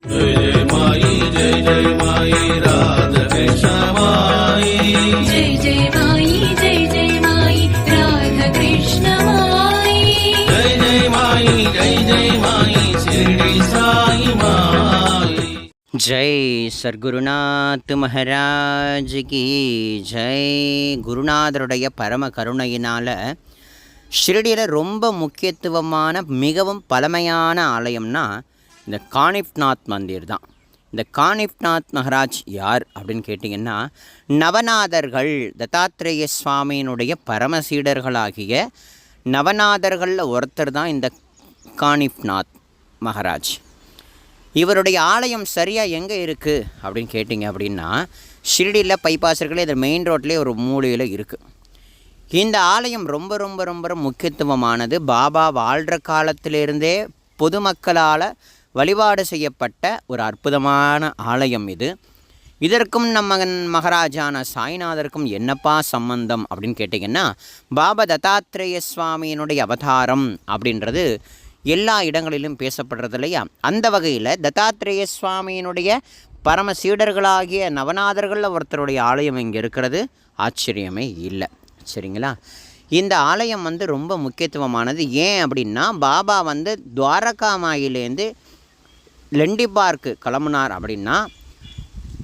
जय जय माई जय जय माई राधा कृष्ण माई जय जय माई जय जय माई राधा कृष्ण माई जय जय माई जय जय माई शिरडी साई माई जय சர்க்குருநாத் மகாராஜ் கி ஜெய். குருநாதருடைய பரம கருணையினால் ஷிரடியில் ரொம்ப முக்கியத்துவமான மிகவும் பழமையான ஆலயம்னா இந்த காணிப்நாத் மந்திர் தான். இந்த காணிப்நாத் மகாராஜ் யார் அப்படின்னு கேட்டிங்கன்னா, நவநாதர்கள் தத்தாத்ரேய சுவாமியினுடைய பரமசீடர்களாகிய நவநாதர்களில் ஒருத்தர் தான் இந்த காணிப்நாத் மகாராஜ். இவருடைய ஆலயம் சரியாக எங்கே இருக்குது அப்படின்னு கேட்டிங்க அப்படின்னா, ஷிரடியில் பைபாஸ் இருக்குல்ல, இது மெயின் ரோட்லேயே ஒரு மூலையில் இருக்குது. இந்த ஆலயம் ரொம்ப ரொம்ப ரொம்ப முக்கியத்துவமானது. பாபா வாழ்கிற காலத்திலிருந்தே பொதுமக்களால் வழிபாடு செய்யப்பட்ட ஒரு அற்புதமான ஆலயம் இது. இதற்கும் நம்ம மகாராஜான சாய்நாதருக்கும் என்னப்பா சம்பந்தம் அப்படின்னு கேட்டிங்கன்னா, பாபா தத்தாத்ரேய சுவாமியினுடைய அவதாரம் அப்படின்றது எல்லா இடங்களிலும் பேசப்படுறது இல்லையா. அந்த வகையில் தத்தாத்ரேய சுவாமியினுடைய பரம சீடர்களாகிய நவநாதர்களில் ஒருத்தருடைய ஆலயம் இங்கே இருக்கிறது ஆச்சரியமே இல்லை. சரிங்களா. இந்த ஆலயம் ரொம்ப முக்கியத்துவமானது. ஏன் அப்படின்னா, பாபா துவாரகாமாயிலேருந்து லெண்டி பார்க்கு கிளம்புனார் அப்படின்னா,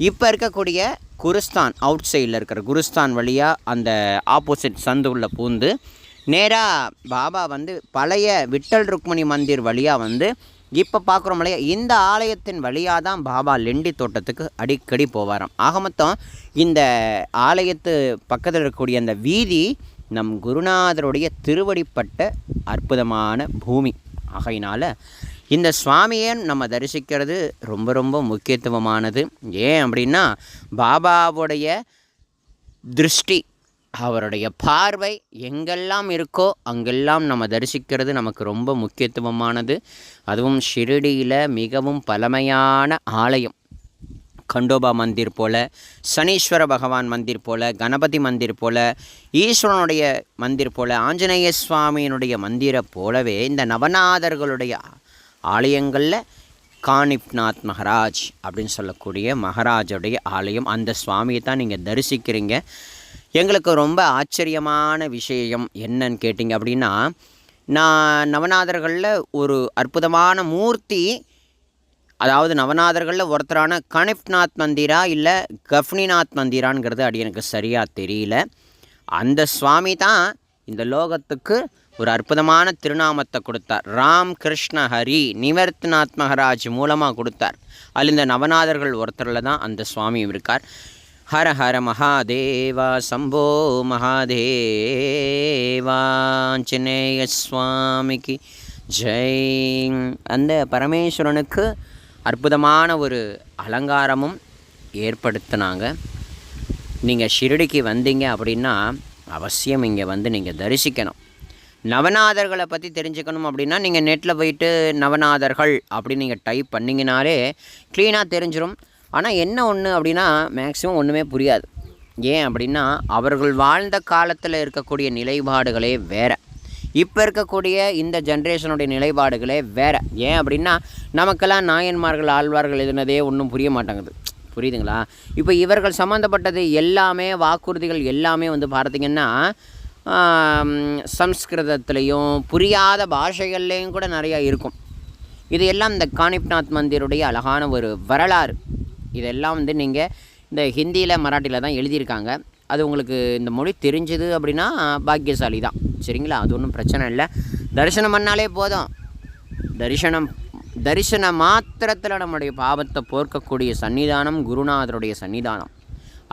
இப்போ இருக்கக்கூடிய குருஸ்தான் அவுட் சைடில் இருக்கிற குருஸ்தான் வழியாக அந்த ஆப்போசிட் சந்து உள்ள பூந்து நேராக பாபா பழைய விட்டல் ருக்மணி மந்திர் வழியாக இப்போ பார்க்குறோம் இல்லையா, இந்த ஆலயத்தின் வழியாக தான் பாபா லெண்டி தோட்டத்துக்கு அடிக்கடி போவாராம். ஆக மொத்தம் இந்த ஆலயத்து பக்கத்தில் இருக்கக்கூடிய அந்த வீதி நம் குருநாதருடைய திருவடிப்பட்ட அற்புதமான பூமி. ஆகையினால் இந்த சுவாமியை நம்ம தரிசிக்கிறது ரொம்ப ரொம்ப முக்கியத்துவமானது. ஏன் அப்படின்னா, பாபாவுடைய திருஷ்டி, அவருடைய பார்வை எங்கெல்லாம் இருக்கோ அங்கெல்லாம் நம்ம தரிசிக்கிறது நமக்கு ரொம்ப முக்கியத்துவமானது. அதுவும் ஷிரடியில் மிகவும் பழமையான ஆலயம். கண்டோபா மந்திர் போல், சனீஸ்வர பகவான் மந்திர் போல், கணபதி மந்திர் போல், ஈஸ்வரனுடைய மந்திர் போல், ஆஞ்சநேய சுவாமியினுடைய மந்திரை போலவே இந்த நவநாதர்களுடைய ஆலயங்களில் காணிப்நாத் மகாராஜ் அப்படின்னு சொல்லக்கூடிய மகாராஜுடைய ஆலயம், அந்த சுவாமியை தான் நீங்கள் தரிசிக்கிறீங்க. எங்களுக்கு ரொம்ப ஆச்சரியமான விஷயம் என்னன்னு கேட்டிங்க அப்படின்னா, நான் நவநாதர்களில் ஒரு அற்புதமான மூர்த்தி, அதாவது நவநாதர்களில் ஒருத்தரான காணிப்நாத் மந்திரா இல்லை கஃப்னிநாத் மந்திராங்கிறது அது எனக்கு சரியாக தெரியல. அந்த சுவாமி தான் இந்த லோகத்துக்கு ஒரு அற்புதமான திருநாமத்தை கொடுத்தார். ராம் கிருஷ்ண ஹரி நிவர்த்நாத் மகாராஜ் மூலமாக கொடுத்தார். அதில் இந்த நவநாதர்கள் ஒருத்தரில் தான் அந்த சுவாமி இருக்கார். ஹர ஹர மகாதேவா சம்போ மகாதேவா ஆஞ்சநேய சுவாமிக்கு ஜெய். அந்த பரமேஸ்வரனுக்கு அற்புதமான ஒரு அலங்காரமும் ஏற்படுத்தினாங்க. நீங்கள் ஷிரடிக்கு வந்தீங்க அப்படின்னா அவசியம் இங்கே நீங்கள் தரிசிக்கணும். நவநாதர்களை பற்றி தெரிஞ்சுக்கணும் அப்படின்னா நீங்கள் நெட்டில் போயிட்டு நவநாதர்கள் அப்படின்னு நீங்கள் டைப் பண்ணிங்கனாலே க்ளீனாக தெரிஞ்சிடும். ஆனால் என்ன ஒன்று அப்படின்னா, மேக்ஸிமம் ஒன்றுமே புரியாது. ஏன் அப்படின்னா, அவர்கள் வாழ்ந்த காலத்தில் இருக்கக்கூடிய நிலைப்பாடுகளே வேறு, இப்போ இருக்கக்கூடிய இந்த ஜென்ரேஷனுடைய நிலைப்பாடுகளே வேறு. ஏன் அப்படின்னா, நமக்கெல்லாம் நாயன்மார்கள் ஆழ்வார்கள் எதுனதே ஒன்றும் புரிய மாட்டேங்குது. புரியுதுங்களா. இப்போ இவர்கள் சம்மந்தப்பட்டது எல்லாமே வாக்குறுதிகள் எல்லாமே பார்த்திங்கன்னா சம்ஸ்கிருதத்துலேயும் புரியாத பாஷைகள்லேயும் கூட நிறையா இருக்கும். இது எல்லாம் இந்த காணிப்நாத் மந்திருடைய அழகான ஒரு வரலாறு. இதெல்லாம் நீங்கள் இந்த ஹிந்தியில் மராட்டியில் தான் எழுதியிருக்காங்க. அது உங்களுக்கு இந்த மொழி தெரிஞ்சுது அப்படின்னா பாக்கியசாலி தான். சரிங்களா. அது ஒன்றும் பிரச்சனை இல்லை. தரிசனம் பண்ணாலே போதும். தரிசன மாத்திரத்தில் நம்முடைய பாவத்தை போர்க்கக்கூடிய சன்னிதானம் குருநாதருடைய சன்னிதானம்.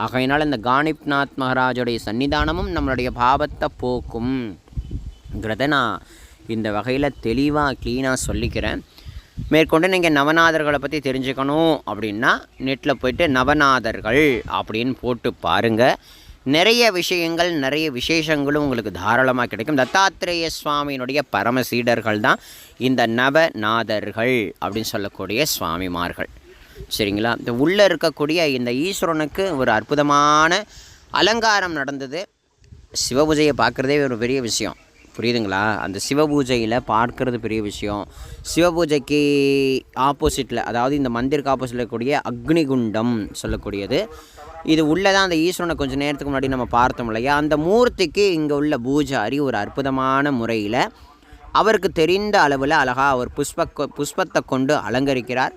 ஆகையினால் இந்த காணிப்நாத் மகாராஜுடைய சன்னிதானமும் நம்மளுடைய பாவத்தை போக்கும்ங்கிறத நான் இந்த வகையில் தெளிவாக க்ளீனாக சொல்லிக்கிறேன். மேற்கொண்டு நீங்கள் நவநாதர்களை பற்றி தெரிஞ்சுக்கணும் அப்படின்னா நெட்டில் போய்ட்டு நவநாதர்கள் அப்படின்னு போட்டு பாருங்கள். நிறைய விஷயங்கள் நிறைய விசேஷங்களும் உங்களுக்கு தாராளமாக கிடைக்கும். தத்தாத்ரேய சுவாமியினுடைய பரம சீடர்கள் தான் இந்த நவநாதர்கள் அப்படின்னு சொல்லக்கூடிய சுவாமிமார்கள். சரிங்களா. இந்த உள்ளே இருக்கக்கூடிய இந்த ஈஸ்வரனுக்கு ஒரு அற்புதமான அலங்காரம் நடந்தது. சிவபூஜையை பார்க்குறதே ஒரு பெரிய விஷயம். புரியுதுங்களா? அந்த சிவபூஜையில் பார்க்கறது பெரிய விஷயம். சிவபூஜைக்கு ஆப்போசிட்டில், அதாவது இந்த மந்திருக்கு ஆப்போசிட்டில் இருக்கக்கூடிய அக்னிகுண்டம் சொல்லக்கூடியது, இது உள்ளே தான் அந்த ஈஸ்வரனை கொஞ்சம் நேரத்துக்கு முன்னாடி நம்ம பார்த்தோம் இல்லையா, அந்த மூர்த்திக்கு இங்கே உள்ள பூஜாரி ஒரு அற்புதமான முறையில் அவருக்கு தெரிந்த அளவில் அழகாக அவர் புஷ்பத்தை கொண்டு அலங்கரிக்கிறார்.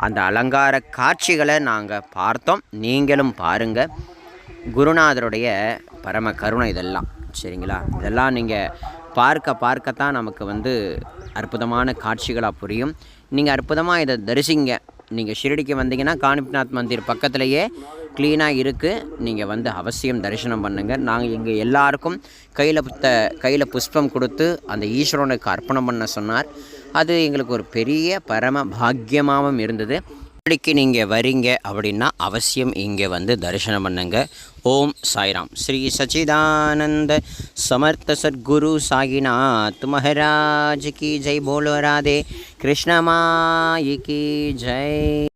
அந்த அலங்கார காட்சிகளை நாங்கள் பார்த்தோம், நீங்களும் பாருங்கள். குருநாதருடைய பரம கருணை இதெல்லாம், சரிங்களா? இதெல்லாம் நீங்கள் பார்க்கத்தான் நமக்கு அற்புதமான காட்சிகளாக புரியும். நீங்கள் அற்புதமாக இதை தரிசிங்க. நீங்கள் ஷிரடிக்கு வந்தீங்கன்னா காணிப்நாத் மந்திர் பக்கத்துலேயே க்ளீனாக இருக்குது, நீங்கள் அவசியம் தரிசனம் பண்ணுங்கள். நாங்கள் எங்கள் எல்லாருக்கும் கையில் புஷ்பம் கொடுத்து அந்த ஈஸ்வரனுக்கு அர்ப்பணம் பண்ண சொன்னார். அது எங்களுக்கு ஒரு பெரிய பரம பாக்கியமாகவும் இருந்தது. ஷிரடிக்கு நீங்கள் வரீங்க அப்படின்னா அவசியம் இங்கே தரிசனம் பண்ணுங்க. ஓம் சாய்ராம். ஸ்ரீ சச்சிதானந்த சமர்த்த சத்குரு சாயிநாத் மகாராஜ் கி ஜெய். போலோ ராதே கிருஷ்ணமாயி கி ஜெய்.